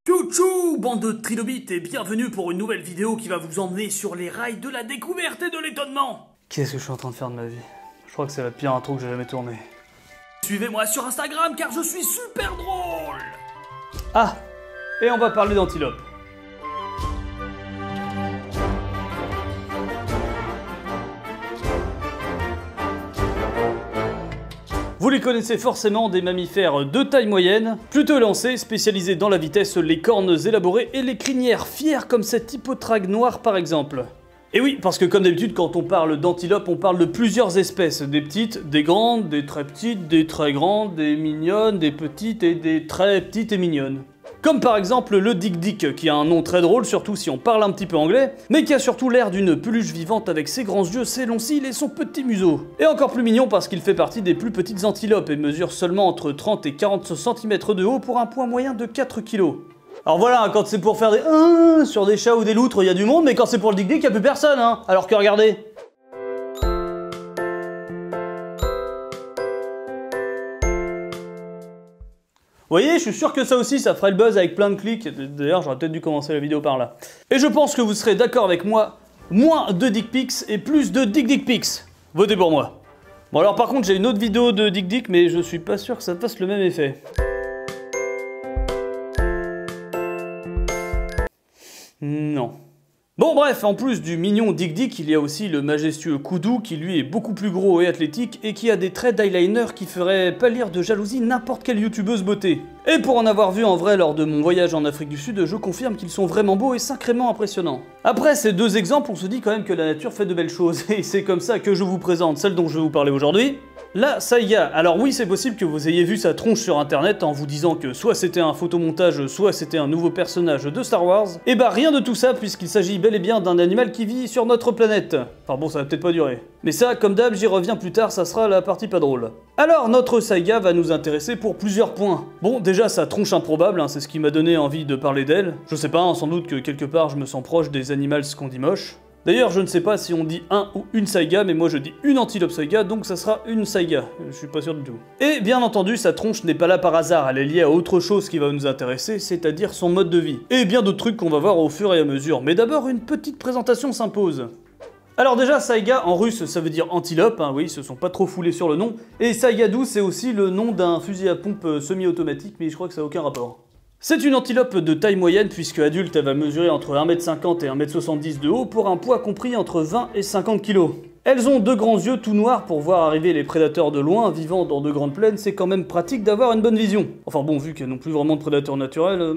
Tchou bande de trilobites et bienvenue pour une nouvelle vidéo qui va vous emmener sur les rails de la découverte et de l'étonnement. Qu'est-ce que je suis en train de faire de ma vie? Je crois que c'est la pire intro que j'ai jamais tournée. Suivez-moi sur Instagram car je suis super drôle. Ah, et on va parler d'antilope. Vous les connaissez forcément, des mammifères de taille moyenne, plutôt élancés, spécialisés dans la vitesse, les cornes élaborées et les crinières fières comme cette hippotrague noire par exemple. Et oui, parce que comme d'habitude quand on parle d'antilope, on parle de plusieurs espèces, des petites, des grandes, des très petites, des très grandes, des mignonnes, des petites et des très petites et mignonnes. Comme par exemple le dik-dik, qui a un nom très drôle, surtout si on parle un petit peu anglais, mais qui a surtout l'air d'une peluche vivante avec ses grands yeux, ses longs cils et son petit museau. Et encore plus mignon parce qu'il fait partie des plus petites antilopes et mesure seulement entre 30 et 40 cm de haut pour un poids moyen de 4 kg. Alors voilà, quand c'est pour faire des sur des chats ou des loutres, il y a du monde, mais quand c'est pour le dik-dik, il n'y a plus personne, hein. Alors que regardez. Vous voyez, je suis sûr que ça aussi, ça ferait le buzz avec plein de clics. D'ailleurs, j'aurais peut-être dû commencer la vidéo par là. Et je pense que vous serez d'accord avec moi, moins de dick pics et plus de dick pics. Votez pour moi. Bon alors par contre, j'ai une autre vidéo de dick, mais je suis pas sûr que ça fasse le même effet. Non. Bon bref, en plus du mignon dik, il y a aussi le majestueux Koudou qui lui est beaucoup plus gros et athlétique et qui a des traits d'eyeliner qui feraient pâlir de jalousie n'importe quelle youtubeuse beauté. Et pour en avoir vu en vrai lors de mon voyage en Afrique du Sud, je confirme qu'ils sont vraiment beaux et sacrément impressionnants. Après ces deux exemples, on se dit quand même que la nature fait de belles choses et c'est comme ça que je vous présente celle dont je vais vous parler aujourd'hui. La Saiga. Alors oui, c'est possible que vous ayez vu sa tronche sur internet en vous disant que soit c'était un photomontage, soit c'était un nouveau personnage de Star Wars. Et bah rien de tout ça puisqu'il s'agit bel et bien d'un animal qui vit sur notre planète. Enfin bon, ça va peut-être pas durer. Mais ça, comme d'hab, j'y reviens plus tard, ça sera la partie pas drôle. Alors, notre Saiga va nous intéresser pour plusieurs points. Bon, déjà sa tronche improbable, hein, c'est ce qui m'a donné envie de parler d'elle. Je sais pas, hein, sans doute que quelque part je me sens proche des animaux qu'on dit moches. D'ailleurs, je ne sais pas si on dit un ou une saiga, mais moi je dis une antilope saiga, donc ça sera une saiga. Je suis pas sûr du tout. Et bien entendu, sa tronche n'est pas là par hasard, elle est liée à autre chose qui va nous intéresser, c'est-à-dire son mode de vie. Et bien d'autres trucs qu'on va voir au fur et à mesure. Mais d'abord, une petite présentation s'impose. Alors déjà, saiga en russe ça veut dire antilope, hein, oui, ils se sont pas trop foulés sur le nom. Et saigadou c'est aussi le nom d'un fusil à pompe semi-automatique, mais je crois que ça n'a aucun rapport. C'est une antilope de taille moyenne puisque adulte elle va mesurer entre 1,50 m et 1,70 m de haut pour un poids compris entre 20 et 50 kg. Elles ont deux grands yeux tout noirs pour voir arriver les prédateurs de loin, vivant dans de grandes plaines, c'est quand même pratique d'avoir une bonne vision. Enfin bon, vu qu'elles n'ont plus vraiment de prédateurs naturels...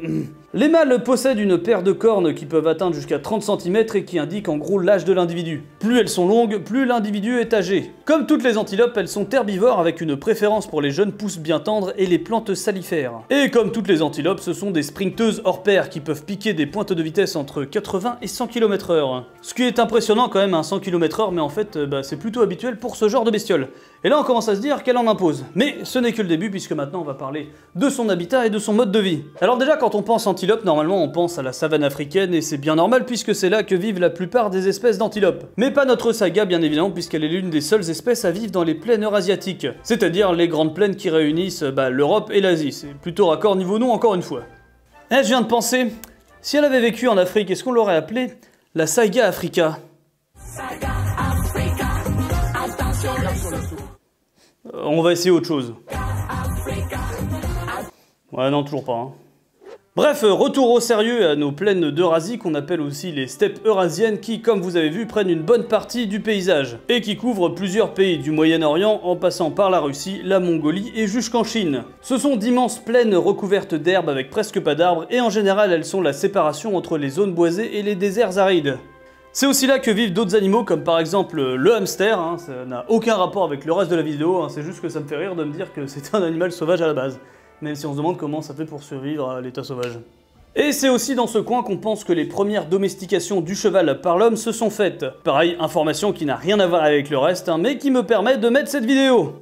Les mâles possèdent une paire de cornes qui peuvent atteindre jusqu'à 30 cm et qui indiquent en gros l'âge de l'individu. Plus elles sont longues, plus l'individu est âgé. Comme toutes les antilopes, elles sont herbivores avec une préférence pour les jeunes pousses bien tendres et les plantes salifères. Et comme toutes les antilopes, ce sont des sprinteuses hors pair qui peuvent piquer des pointes de vitesse entre 80 et 100 km/h. Ce qui est impressionnant quand même, un 100 km/h, mais en fait, c'est plutôt habituel pour ce genre de bestiole. Et là on commence à se dire qu'elle en impose. Mais ce n'est que le début puisque maintenant on va parler de son habitat et de son mode de vie. Alors déjà quand on pense antilope, normalement on pense à la savane africaine et c'est bien normal puisque c'est là que vivent la plupart des espèces d'antilopes. Mais pas notre saiga bien évidemment puisqu'elle est l'une des seules espèces à vivre dans les plaines eurasiatiques. C'est-à-dire les grandes plaines qui réunissent l'Europe et l'Asie. C'est plutôt raccord niveau nom encore une fois. Et je viens de penser, si elle avait vécu en Afrique, est-ce qu'on l'aurait appelée la Saiga Africa? On va essayer autre chose. Ouais, non, toujours pas. Hein. Bref, retour au sérieux à nos plaines d'Eurasie qu'on appelle aussi les steppes eurasiennes qui, comme vous avez vu, prennent une bonne partie du paysage et qui couvrent plusieurs pays du Moyen-Orient en passant par la Russie, la Mongolie et jusqu'en Chine. Ce sont d'immenses plaines recouvertes d'herbes avec presque pas d'arbres et en général elles sont la séparation entre les zones boisées et les déserts arides. C'est aussi là que vivent d'autres animaux comme par exemple le hamster, hein, ça n'a aucun rapport avec le reste de la vidéo, hein, c'est juste que ça me fait rire de me dire que c'est un animal sauvage à la base, même si on se demande comment ça fait pour survivre à l'état sauvage. Et c'est aussi dans ce coin qu'on pense que les premières domestications du cheval par l'homme se sont faites. Pareil, information qui n'a rien à voir avec le reste, hein, mais qui me permet de mettre cette vidéo.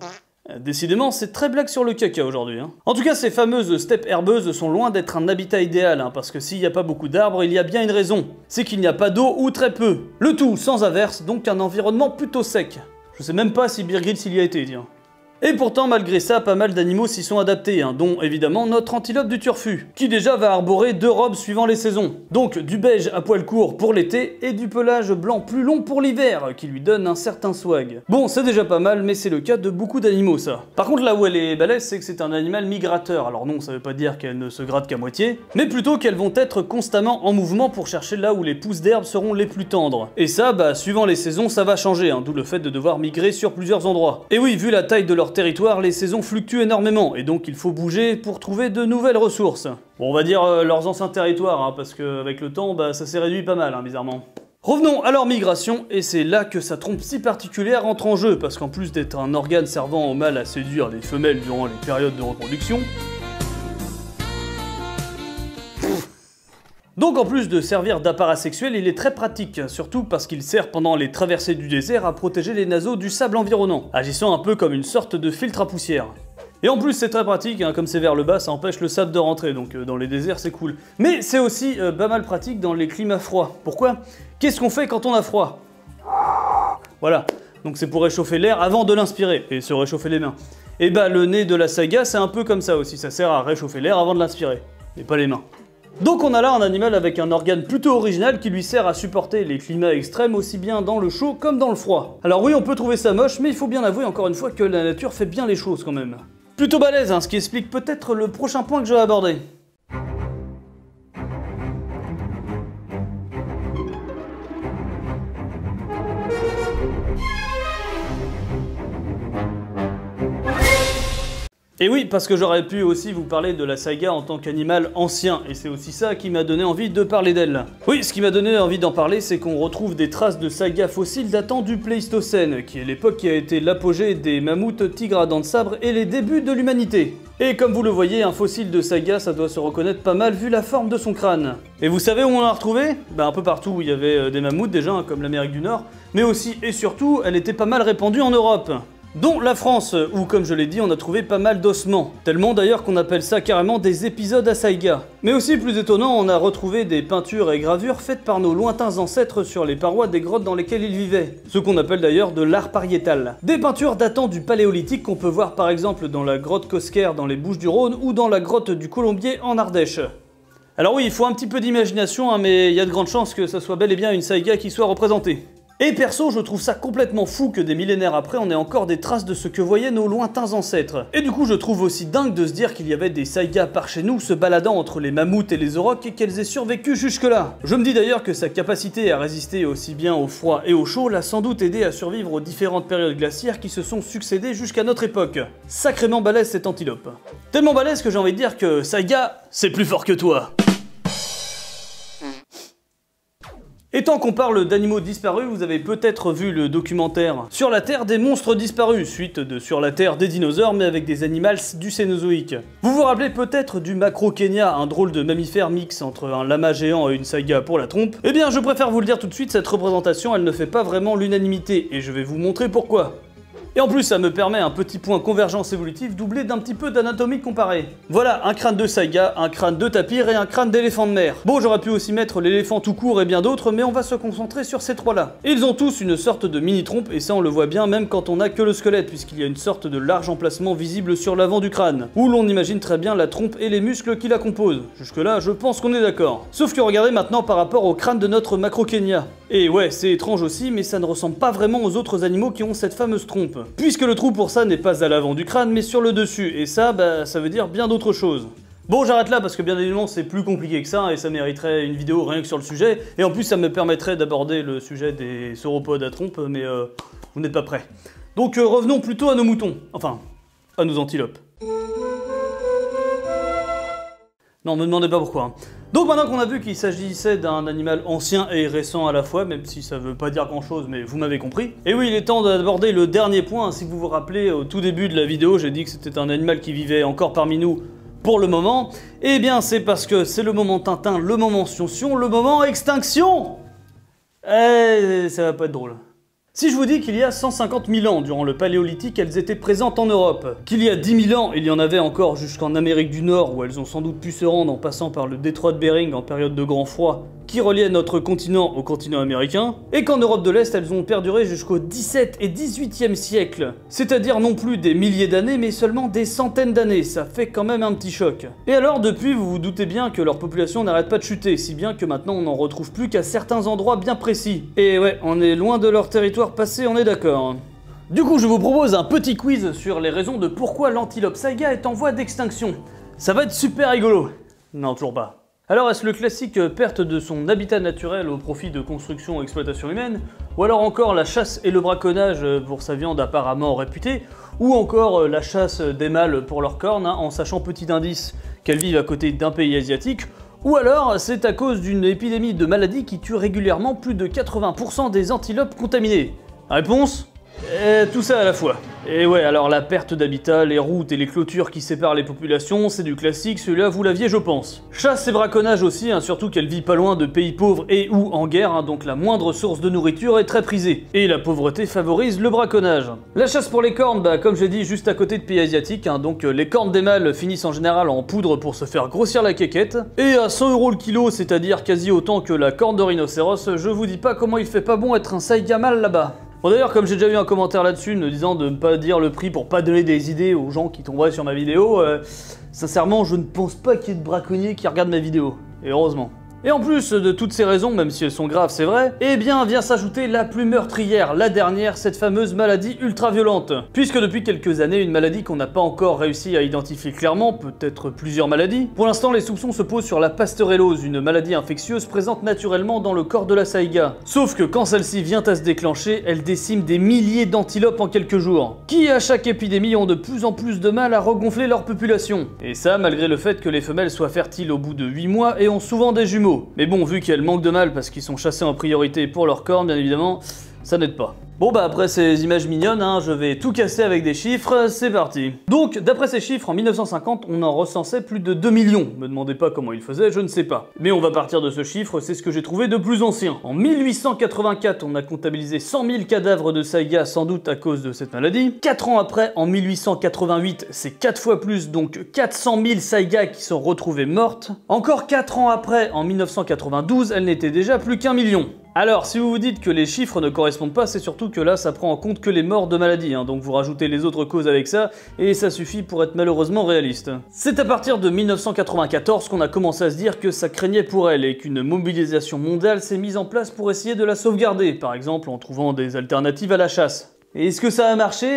Décidément, c'est très blague sur le caca aujourd'hui. Hein. En tout cas, ces fameuses steppes herbeuses sont loin d'être un habitat idéal, hein, parce que s'il n'y a pas beaucoup d'arbres, il y a bien une raison. C'est qu'il n'y a pas d'eau ou très peu. Le tout sans averse, donc un environnement plutôt sec. Je sais même pas si Bear Grylls y a été, tiens. Et pourtant, malgré ça, pas mal d'animaux s'y sont adaptés, hein, dont évidemment notre antilope du turfu, qui déjà va arborer 2 robes suivant les saisons. Donc du beige à poil court pour l'été, et du pelage blanc plus long pour l'hiver, qui lui donne un certain swag. Bon, c'est déjà pas mal, mais c'est le cas de beaucoup d'animaux ça. Par contre, là où elle est balèze, c'est que c'est un animal migrateur. Alors non, ça veut pas dire qu'elles ne se grattent qu'à moitié, mais plutôt qu'elles vont être constamment en mouvement pour chercher là où les pousses d'herbe seront les plus tendres. Et ça, bah, suivant les saisons, ça va changer, hein, d'où le fait de devoir migrer sur plusieurs endroits. Et oui, vu la taille de leur territoire, les saisons fluctuent énormément, et donc il faut bouger pour trouver de nouvelles ressources. Bon, on va dire leurs anciens territoires, hein, parce qu'avec le temps, bah, ça s'est réduit pas mal, hein, bizarrement. Revenons à leur migration, et c'est là que sa trompe si particulière entre en jeu, parce qu'en plus d'être un organe servant au mâle à séduire les femelles durant les périodes de reproduction, donc en plus de servir d'appareil sexuel, il est très pratique, surtout parce qu'il sert pendant les traversées du désert à protéger les naseaux du sable environnant, agissant un peu comme une sorte de filtre à poussière. Et en plus c'est très pratique, hein, comme c'est vers le bas, ça empêche le sable de rentrer, donc dans les déserts c'est cool. Mais c'est aussi pas mal pratique dans les climats froids. Pourquoi? Qu'est-ce qu'on fait quand on a froid? Voilà, donc c'est pour réchauffer l'air avant de l'inspirer, et se réchauffer les mains. Et bah le nez de la saiga c'est un peu comme ça aussi, ça sert à réchauffer l'air avant de l'inspirer, mais pas les mains. Donc on a là un animal avec un organe plutôt original qui lui sert à supporter les climats extrêmes aussi bien dans le chaud comme dans le froid. Alors oui, on peut trouver ça moche, mais il faut bien avouer encore une fois que la nature fait bien les choses quand même. Plutôt balèze, hein, ce qui explique peut-être le prochain point que je vais aborder. Et oui, parce que j'aurais pu aussi vous parler de la saiga en tant qu'animal ancien, et c'est aussi ça qui m'a donné envie de parler d'elle. Oui, ce qui m'a donné envie d'en parler, c'est qu'on retrouve des traces de saiga fossiles datant du Pléistocène, qui est l'époque qui a été l'apogée des mammouths tigres à dents de sabre et les débuts de l'humanité. Et comme vous le voyez, un fossile de saiga, ça doit se reconnaître pas mal vu la forme de son crâne. Et vous savez où on l'a retrouvé? Bah un peu partout où il y avait des mammouths déjà, hein, comme l'Amérique du Nord, mais aussi et surtout, elle était pas mal répandue en Europe. Dont la France, où comme je l'ai dit, on a trouvé pas mal d'ossements. Tellement d'ailleurs qu'on appelle ça carrément des épisodes à saiga. Mais aussi plus étonnant, on a retrouvé des peintures et gravures faites par nos lointains ancêtres sur les parois des grottes dans lesquelles ils vivaient. Ce qu'on appelle d'ailleurs de l'art pariétal. Des peintures datant du Paléolithique qu'on peut voir par exemple dans la grotte Cosquer dans les Bouches-du-Rhône ou dans la grotte du Colombier en Ardèche. Alors oui, il faut un petit peu d'imagination, hein, mais il y a de grandes chances que ça soit bel et bien une saiga qui soit représentée. Et perso, je trouve ça complètement fou que des millénaires après, on ait encore des traces de ce que voyaient nos lointains ancêtres. Et du coup, je trouve aussi dingue de se dire qu'il y avait des saigas par chez nous se baladant entre les mammouths et les aurochs et qu'elles aient survécu jusque-là. Je me dis d'ailleurs que sa capacité à résister aussi bien au froid et au chaud l'a sans doute aidé à survivre aux différentes périodes glaciaires qui se sont succédées jusqu'à notre époque. Sacrément balèze cette antilope. Tellement balèze que j'ai envie de dire que saiga, c'est plus fort que toi. Et tant qu'on parle d'animaux disparus, vous avez peut-être vu le documentaire Sur la Terre des monstres disparus, suite de Sur la Terre des dinosaures mais avec des animals du Cénozoïque. Vous vous rappelez peut-être du Macrokenia, un drôle de mammifère mix entre un lama géant et une saiga pour la trompe? Eh bien je préfère vous le dire tout de suite, cette représentation elle ne fait pas vraiment l'unanimité, et je vais vous montrer pourquoi. Et en plus, ça me permet un petit point convergence évolutive doublé d'un petit peu d'anatomie comparée. Voilà, un crâne de saiga, un crâne de tapir et un crâne d'éléphant de mer. Bon, j'aurais pu aussi mettre l'éléphant tout court et bien d'autres, mais on va se concentrer sur ces trois-là. Ils ont tous une sorte de mini-trompe, et ça on le voit bien même quand on n'a que le squelette, puisqu'il y a une sorte de large emplacement visible sur l'avant du crâne, où l'on imagine très bien la trompe et les muscles qui la composent. Jusque-là, je pense qu'on est d'accord. Sauf que regardez maintenant par rapport au crâne de notre Macrokenia. Et ouais, c'est étrange aussi, mais ça ne ressemble pas vraiment aux autres animaux qui ont cette fameuse trompe. Puisque le trou pour ça n'est pas à l'avant du crâne, mais sur le dessus, et ça, bah, ça veut dire bien d'autres choses. Bon, j'arrête là parce que bien évidemment c'est plus compliqué que ça et ça mériterait une vidéo rien que sur le sujet, et en plus ça me permettrait d'aborder le sujet des sauropodes à trompe, mais vous n'êtes pas prêts. Donc revenons plutôt à nos moutons, enfin, à nos antilopes. Non, me demandez pas pourquoi. Hein. Donc maintenant qu'on a vu qu'il s'agissait d'un animal ancien et récent à la fois, même si ça veut pas dire grand chose, mais vous m'avez compris. Et oui, il est temps d'aborder le dernier point. Si vous vous rappelez, au tout début de la vidéo, j'ai dit que c'était un animal qui vivait encore parmi nous pour le moment. Eh bien, c'est parce que c'est le moment Tintin, le moment Sion-Sion, le moment extinction. Ça va pas être drôle. Si je vous dis qu'il y a 150 000 ans, durant le Paléolithique, elles étaient présentes en Europe, qu'il y a 10 000 ans, il y en avait encore jusqu'en Amérique du Nord, où elles ont sans doute pu se rendre en passant par le détroit de Bering en période de grand froid, qui reliaient notre continent au continent américain, et qu'en Europe de l'Est, elles ont perduré jusqu'au XVIIe et XVIIIe siècle. C'est-à-dire non plus des milliers d'années, mais seulement des centaines d'années, ça fait quand même un petit choc. Et alors, depuis, vous vous doutez bien que leur population n'arrête pas de chuter, si bien que maintenant on n'en retrouve plus qu'à certains endroits bien précis. Et ouais, on est loin de leur territoire passé, on est d'accord. Du coup, je vous propose un petit quiz sur les raisons de pourquoi l'antilope saiga est en voie d'extinction. Ça va être super rigolo. Non, toujours pas. Alors, est-ce le classique perte de son habitat naturel au profit de construction et exploitation humaine? Ou alors encore la chasse et le braconnage pour sa viande apparemment réputée? Ou encore la chasse des mâles pour leurs cornes, en sachant petit indice qu'elles vivent à côté d'un pays asiatique? Ou alors c'est à cause d'une épidémie de maladies qui tue régulièrement plus de 80% des antilopes contaminées? Réponse? Tout ça à la fois. Et ouais, alors la perte d'habitat, les routes et les clôtures qui séparent les populations, c'est du classique, celui-là vous l'aviez je pense. Chasse et braconnage aussi, surtout qu'elle vit pas loin de pays pauvres et ou en guerre, donc la moindre source de nourriture est très prisée. Et la pauvreté favorise le braconnage. La chasse pour les cornes, comme j'ai dit, juste à côté de pays asiatiques, donc les cornes des mâles finissent en général en poudre pour se faire grossir la quéquette. Et à 100 € le kilo, c'est-à-dire quasi autant que la corne de rhinocéros, je vous dis pas comment il fait pas bon être un saiga mâle là-bas. Bon d'ailleurs, comme j'ai déjà vu un commentaire là-dessus me disant de ne pas dire le prix pour pas donner des idées aux gens qui tomberaient sur ma vidéo, sincèrement je ne pense pas qu'il y ait de braconniers qui regardent ma vidéo. Et heureusement. Et en plus de toutes ces raisons, même si elles sont graves c'est vrai, eh bien vient s'ajouter la plus meurtrière, la dernière, cette fameuse maladie ultra violente. Puisque depuis quelques années, une maladie qu'on n'a pas encore réussi à identifier clairement, peut-être plusieurs maladies, pour l'instant les soupçons se posent sur la pasteurellose, une maladie infectieuse présente naturellement dans le corps de la saïga. Sauf que quand celle-ci vient à se déclencher, elle décime des milliers d'antilopes en quelques jours, qui à chaque épidémie ont de plus en plus de mal à regonfler leur population. Et ça malgré le fait que les femelles soient fertiles au bout de 8 mois et ont souvent des jumeaux. Mais bon, vu qu'elles manquent de mâles parce qu'ils sont chassés en priorité pour leurs cornes, bien évidemment, ça n'aide pas. Bon après ces images mignonnes, je vais tout casser avec des chiffres, c'est parti. Donc, d'après ces chiffres, en 1950, on en recensait plus de 2 millions. Me demandez pas comment ils faisaient, je ne sais pas. Mais on va partir de ce chiffre, c'est ce que j'ai trouvé de plus ancien. En 1884, on a comptabilisé 100 000 cadavres de saïga, sans doute à cause de cette maladie. 4 ans après, en 1888, c'est 4 fois plus, donc 400 000 saïgas qui sont retrouvées mortes. Encore 4 ans après, en 1992, elles n'étaient déjà plus qu'1 million. Alors, si vous vous dites que les chiffres ne correspondent pas, c'est surtout que là, ça prend en compte que les morts de maladie, donc vous rajoutez les autres causes avec ça, et ça suffit pour être malheureusement réaliste. C'est à partir de 1994 qu'on a commencé à se dire que ça craignait pour elle, et qu'une mobilisation mondiale s'est mise en place pour essayer de la sauvegarder, par exemple en trouvant des alternatives à la chasse. Et est-ce que ça a marché?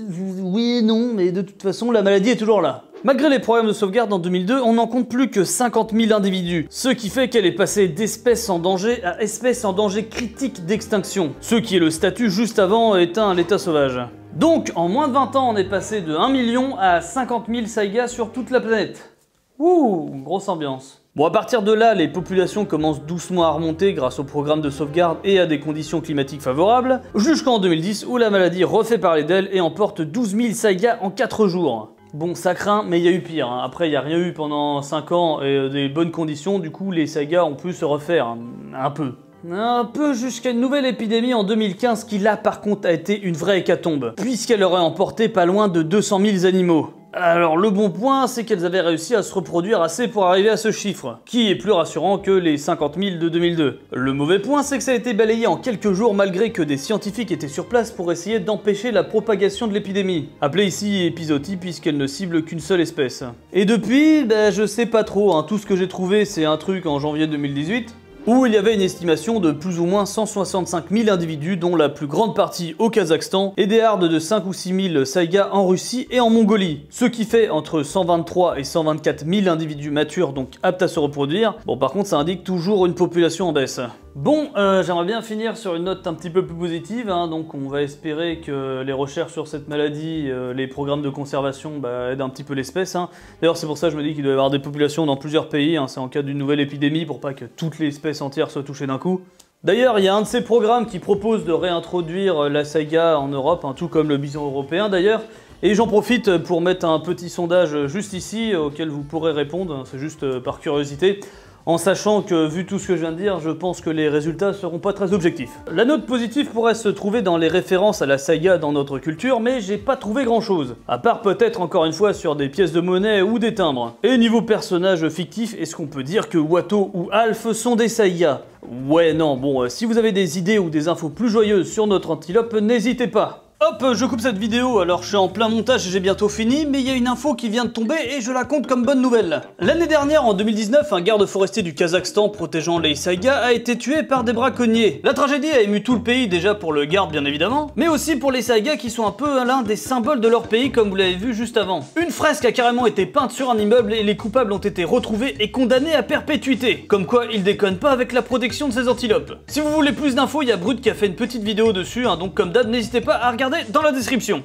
Oui et non, mais de toute façon, la maladie est toujours là. Malgré les programmes de sauvegarde en 2002, on n'en compte plus que 50 000 individus, ce qui fait qu'elle est passée d'espèce en danger à espèce en danger critique d'extinction, ce qui est le statut juste avant éteint à l'état sauvage. Donc, en moins de 20 ans, on est passé de 1 million à 50 000 saïgas sur toute la planète. Ouh, grosse ambiance. Bon, à partir de là, les populations commencent doucement à remonter grâce au programme de sauvegarde et à des conditions climatiques favorables, jusqu'en 2010 où la maladie refait parler d'elle et emporte 12 000 saïgas en 4 jours. Bon, ça craint, mais il y a eu pire. Après, il n'y a rien eu pendant 5 ans et des bonnes conditions, du coup, les saïgas ont pu se refaire. Un peu jusqu'à une nouvelle épidémie en 2015 qui là, par contre, a été une vraie hécatombe, puisqu'elle aurait emporté pas loin de 200 000 animaux. Alors le bon point, c'est qu'elles avaient réussi à se reproduire assez pour arriver à ce chiffre, qui est plus rassurant que les 50 000 de 2002. Le mauvais point, c'est que ça a été balayé en quelques jours malgré que des scientifiques étaient sur place pour essayer d'empêcher la propagation de l'épidémie. Appelée ici épizootie puisqu'elle ne cible qu'une seule espèce. Et depuis, je sais pas trop, tout ce que j'ai trouvé c'est un truc en janvier 2018, où il y avait une estimation de plus ou moins 165 000 individus, dont la plus grande partie au Kazakhstan, et des hardes de 5 ou 6 000 saïgas en Russie et en Mongolie. Ce qui fait entre 123 et 124 000 individus matures, donc aptes à se reproduire. Bon, par contre, ça indique toujours une population en baisse. Bon, j'aimerais bien finir sur une note un petit peu plus positive, donc on va espérer que les recherches sur cette maladie, les programmes de conservation aident un petit peu l'espèce. D'ailleurs c'est pour ça que je me dis qu'il doit y avoir des populations dans plusieurs pays, c'est en cas d'une nouvelle épidémie pour pas que toute l'espèce entière soit touchée d'un coup. D'ailleurs, il y a un de ces programmes qui propose de réintroduire la saïga en Europe, tout comme le bison européen d'ailleurs. Et j'en profite pour mettre un petit sondage juste ici auquel vous pourrez répondre, c'est juste par curiosité. En sachant que, vu tout ce que je viens de dire, je pense que les résultats seront pas très objectifs. La note positive pourrait se trouver dans les références à la saga dans notre culture, mais j'ai pas trouvé grand chose. À part peut-être encore une fois sur des pièces de monnaie ou des timbres. Et niveau personnages fictifs, est-ce qu'on peut dire que Watto ou Alf sont des Saiga? Ouais, non, bon, si vous avez des idées ou des infos plus joyeuses sur notre antilope, n'hésitez pas. Hop, je coupe cette vidéo, alors je suis en plein montage et j'ai bientôt fini, mais il y a une info qui vient de tomber et je la compte comme bonne nouvelle. L'année dernière, en 2019, un garde forestier du Kazakhstan protégeant les Saiga a été tué par des braconniers. La tragédie a ému tout le pays, déjà pour le garde bien évidemment, mais aussi pour les Saiga qui sont un peu l'un des symboles de leur pays comme vous l'avez vu juste avant. Une fresque a carrément été peinte sur un immeuble et les coupables ont été retrouvés et condamnés à perpétuité. Comme quoi, ils déconnent pas avec la protection de ces antilopes. Si vous voulez plus d'infos, il y a Brut qui a fait une petite vidéo dessus, hein, donc comme d'hab, n'hésitez pas à regarder dans la description.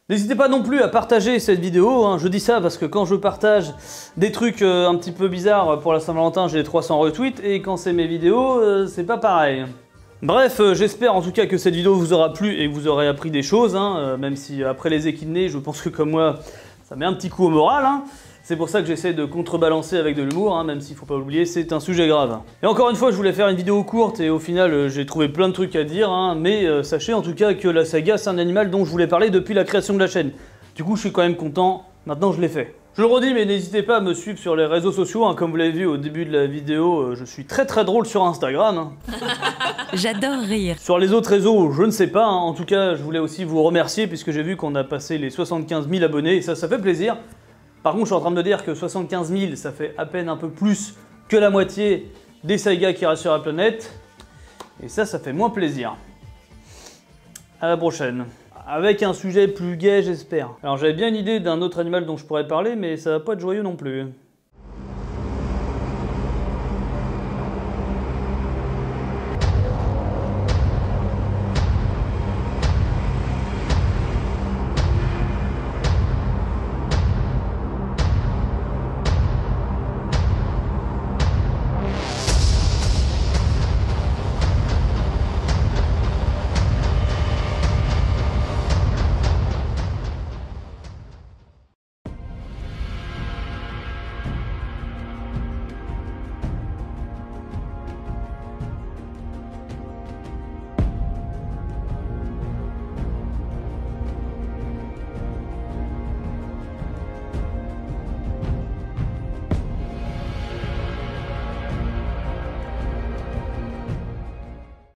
N'hésitez pas non plus à partager cette vidéo, hein. Je dis ça parce que quand je partage des trucs un petit peu bizarres pour la Saint-Valentin, j'ai 300 retweets, et quand c'est mes vidéos, c'est pas pareil. Bref, j'espère en tout cas que cette vidéo vous aura plu et que vous aurez appris des choses, hein, même si après les équidnés, je pense que comme moi, ça met un petit coup au moral, hein. C'est pour ça que j'essaie de contrebalancer avec de l'humour, hein, même s'il faut pas oublier, c'est un sujet grave. Et encore une fois, je voulais faire une vidéo courte et au final, j'ai trouvé plein de trucs à dire, hein, mais sachez en tout cas que la saga, c'est un animal dont je voulais parler depuis la création de la chaîne. Du coup, je suis quand même content, maintenant je l'ai fait. Je le redis, mais n'hésitez pas à me suivre sur les réseaux sociaux, hein, comme vous l'avez vu au début de la vidéo, je suis très drôle sur Instagram. Hein. J'adore rire. Sur les autres réseaux, je ne sais pas, hein. En tout cas, je voulais aussi vous remercier puisque j'ai vu qu'on a passé les 75 000 abonnés, et ça fait plaisir. Par contre, je suis en train de me dire que 75 000, ça fait à peine un peu plus que la moitié des Saiga qui restent sur la planète. Et ça fait moins plaisir. À la prochaine. Avec un sujet plus gai, j'espère. Alors j'avais bien une idée d'un autre animal dont je pourrais parler, mais ça va pas être joyeux non plus.